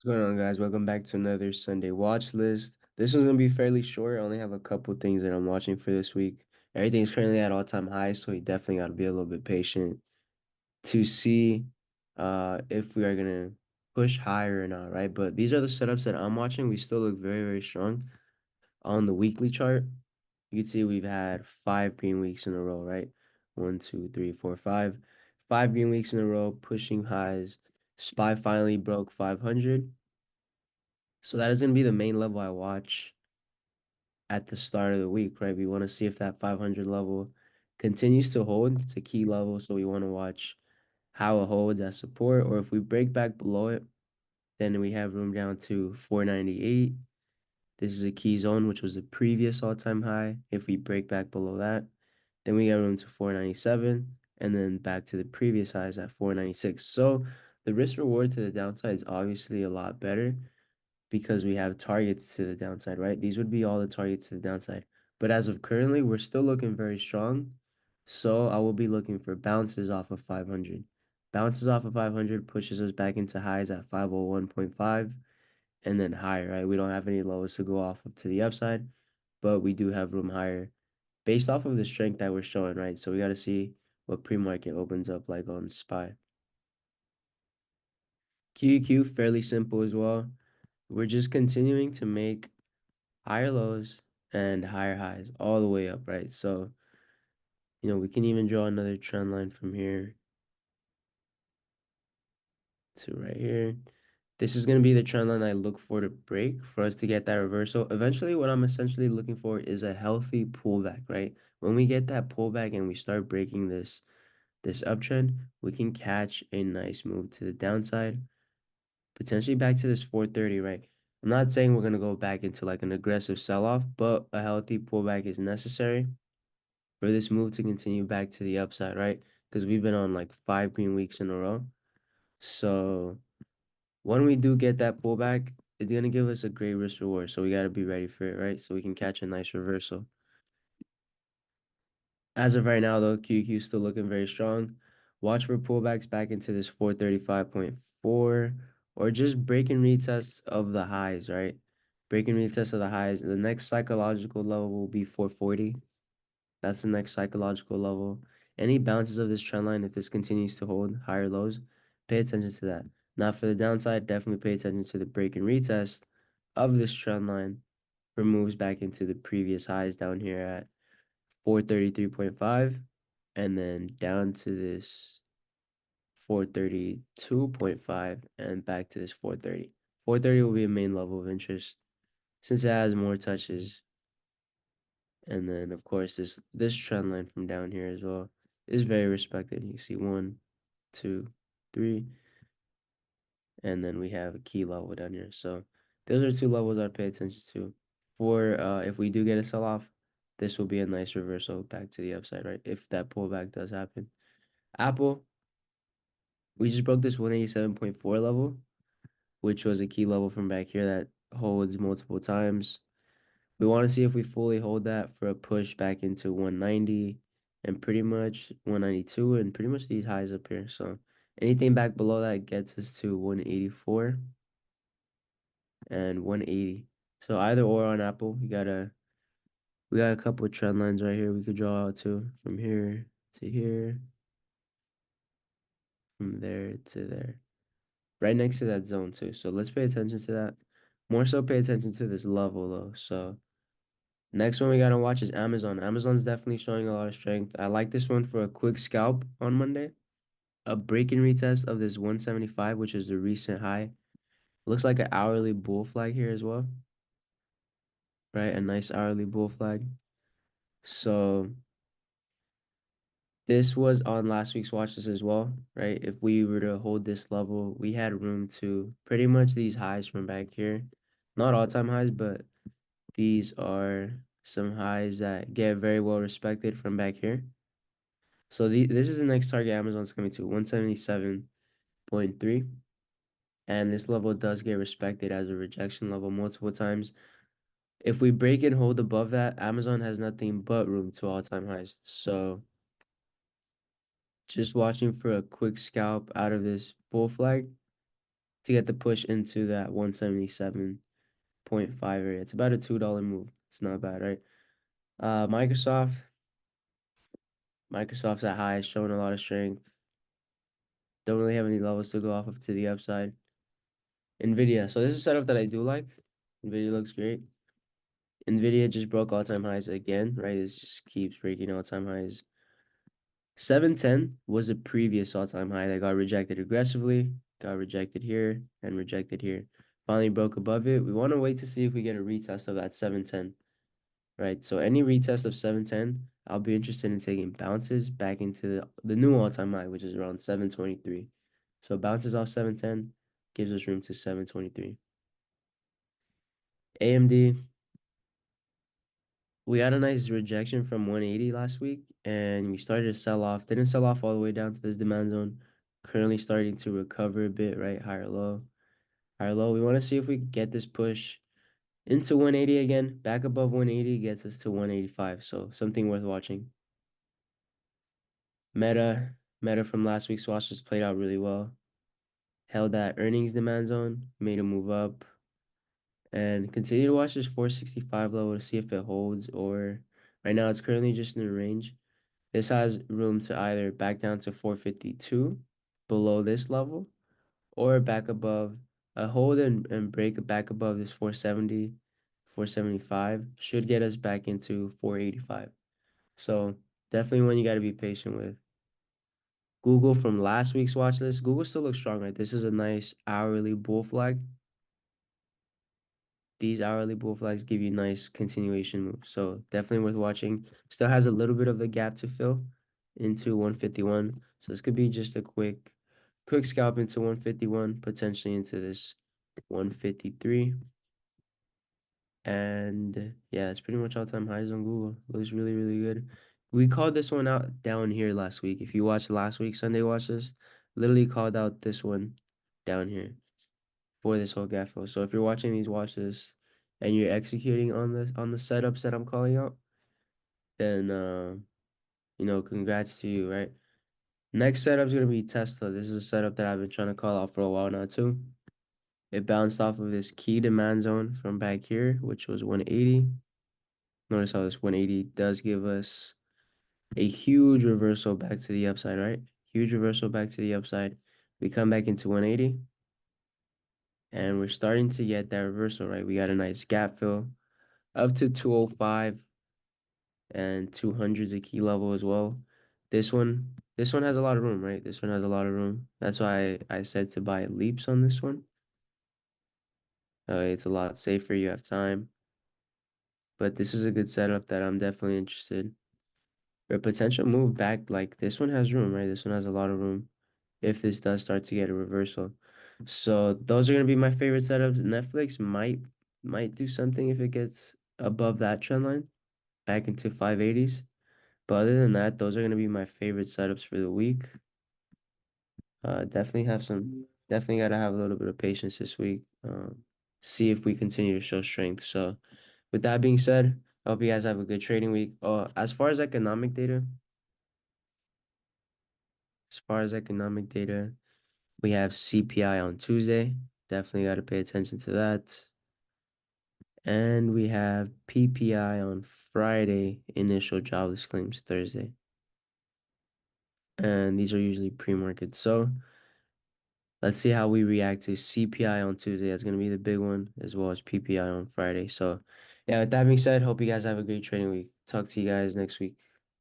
What's going on, guys? Welcome back to another Sunday watch list. This one's gonna be fairly short. I only have a couple things that I'm watching for this week. Everything's currently at all-time highs, so you definitely got to be a little bit patient to see if we are gonna push higher or not, right? But these are the setups that I'm watching. We still look very, very strong on the weekly chart. You can see we've had 5 green weeks in a row, right? One, two, three, four, five. 5 green weeks in a row, pushing highs. SPY finally broke 500. So that is going to be the main level I watch at the start of the week, right? We want to see if that 500 level continues to hold. It's a key level, so we want to watch how it holds as support, or if we break back below it, then we have room down to 498. This is a key zone, which was the previous all-time high. If we break back below that, then we got room to 497, and then back to the previous highs at 496. So the risk reward to the downside is obviously a lot better because we have targets to the downside, right? These would be all the targets to the downside. But as of currently, we're still looking very strong. So I will be looking for bounces off of 500. Bounces off of 500 pushes us back into highs at 501.5 and then higher, right? We don't have any lows to go off of to the upside, but we do have room higher based off of the strength that we're showing, right? So we got to see what pre-market opens up like on SPY. QEQ, fairly simple as well. We're just continuing to make higher lows and higher highs all the way up, right? So, we can even draw another trend line from here to right here. This is going to be the trend line I look for to break for us to get that reversal. Eventually, what I'm essentially looking for is a healthy pullback, right? When we get that pullback and we start breaking this uptrend, we can catch a nice move to the downside, potentially back to this 430, right? I'm not saying we're going to go back into like an aggressive sell-off, but a healthy pullback is necessary for this move to continue back to the upside, right? Because we've been on like 5 green weeks in a row. So when we do get that pullback, it's gonna give us a great risk reward. So we gotta be ready for it, right? So we can catch a nice reversal. As of right now, though, QQ is still looking very strong. Watch for pullbacks back into this 435.4 or just breaking retests of the highs, right? Breaking retests of the highs. The next psychological level will be 440. That's the next psychological level. Any bounces of this trend line, if this continues to hold higher lows, pay attention to that. Now, for the downside, definitely pay attention to the break and retest of this trend line for moves back into the previous highs down here at 433.5 and then down to this 432.5 and back to this 430. 430 will be a main level of interest since it has more touches. And then of course this trend line from down here as well is very respected. You see 1, 2, 3, and then we have a key level down here. So those are two levels I'd pay attention to. For if we do get a sell-off, this will be a nice reversal back to the upside, right? If that pullback does happen. Apple, we just broke this 187.4 level, which was a key level from back here that holds multiple times. We want to see if we fully hold that for a push back into 190 and pretty much 192 and pretty much these highs up here. So anything back below that gets us to 184 and 180. So either or on Apple, we got a couple of trend lines right here we could draw out to from here to here, from there to there. Right next to that zone too. So let's pay attention to that. More so pay attention to this level though. So next one we gotta watch is Amazon. Amazon's definitely showing a lot of strength. I like this one for a quick scalp on Monday. A break and retest of this 175, which is the recent high. Looks like an hourly bull flag here as well, right? A nice hourly bull flag. So this was on last week's watch list as well, right? If we were to hold this level, we had room to pretty much these highs from back here. Not all-time highs, but these are some highs that get very well respected from back here. So this is the next target Amazon's coming to 177.3. And this level does get respected as a rejection level multiple times. If we break and hold above that, Amazon has nothing but room to all-time highs. So just watching for a quick scalp out of this bull flag. to get the push into that 177.5 area. It's about a $2 move. It's not bad, right? Microsoft. Microsoft's at high, showing a lot of strength. Don't really have any levels to go off of to the upside. NVIDIA. So this is a setup that I do like. NVIDIA looks great. NVIDIA just broke all-time highs again, right? It just keeps breaking all-time highs. 710 was a previous all-time high that got rejected aggressively, got rejected here, and rejected here. Finally broke above it. We want to wait to see if we get a retest of that 710, right? So any retest of 710, I'll be interested in taking bounces back into the new all-time high, which is around 723. So bounces off 710 gives us room to 723. AMD, we had a nice rejection from 180 last week, and we started to sell off. Didn't sell off all the way down to this demand zone. Currently starting to recover a bit, right? Higher low. Higher low. We want to see if we can get this push into 180 again. Back above 180 gets us to 185. So something worth watching. Meta from last week's watch just played out really well. Held that earnings demand zone, made a move up, and continue to watch this 465 level to see if it holds, or right now it's currently just in the range. This has room to either back down to 452 below this level, or back above a hold and break back above this 470, 475 should get us back into 485. So definitely one you got to be patient with. Google from last week's watch list. Google still looks strong, right? This is a nice hourly bull flag. These hourly bull flags give you nice continuation moves. So definitely worth watching. Still has a little bit of the gap to fill into 151. So this could be just a quick scalp into 151, potentially into this 153. And yeah, it's pretty much all-time highs on Google. Looks really, really good. We called this one out down here last week. If you watched last week's Sunday watch list, literally called out this one down here for this whole gap fill. So if you're watching these watch lists and you're executing on the setups that I'm calling out, then congrats to you, right? Next setup is gonna be Tesla. This is a setup that I've been trying to call out for a while now too. It bounced off of this key demand zone from back here, which was 180. Notice how this 180 does give us a huge reversal back to the upside, right? Huge reversal back to the upside. We come back into 180, and we're starting to get that reversal, right? We got a nice gap fill up to 205, and 200 is a key level as well. This one has a lot of room, right? This one has a lot of room. That's why I said to buy leaps on this one. It's a lot safer. You have time. But this is a good setup that I'm definitely interested. For a potential move back, like this one has room, right? This one has a lot of room if this does start to get a reversal. So those are gonna be my favorite setups. Netflix might do something if it gets above that trend line, back into 580s. But other than that, those are gonna be my favorite setups for the week. Definitely gotta have a little bit of patience this week. See if we continue to show strength. So with that being said, I hope you guys have a good trading week. As far as economic data, we have CPI on Tuesday. Definitely got to pay attention to that. And we have PPI on Friday, initial jobless claims Thursday. And these are usually pre-market. So let's see how we react to CPI on Tuesday. That's going to be the big one, as well as PPI on Friday. So yeah, with that being said, hope you guys have a great trading week. Talk to you guys next week.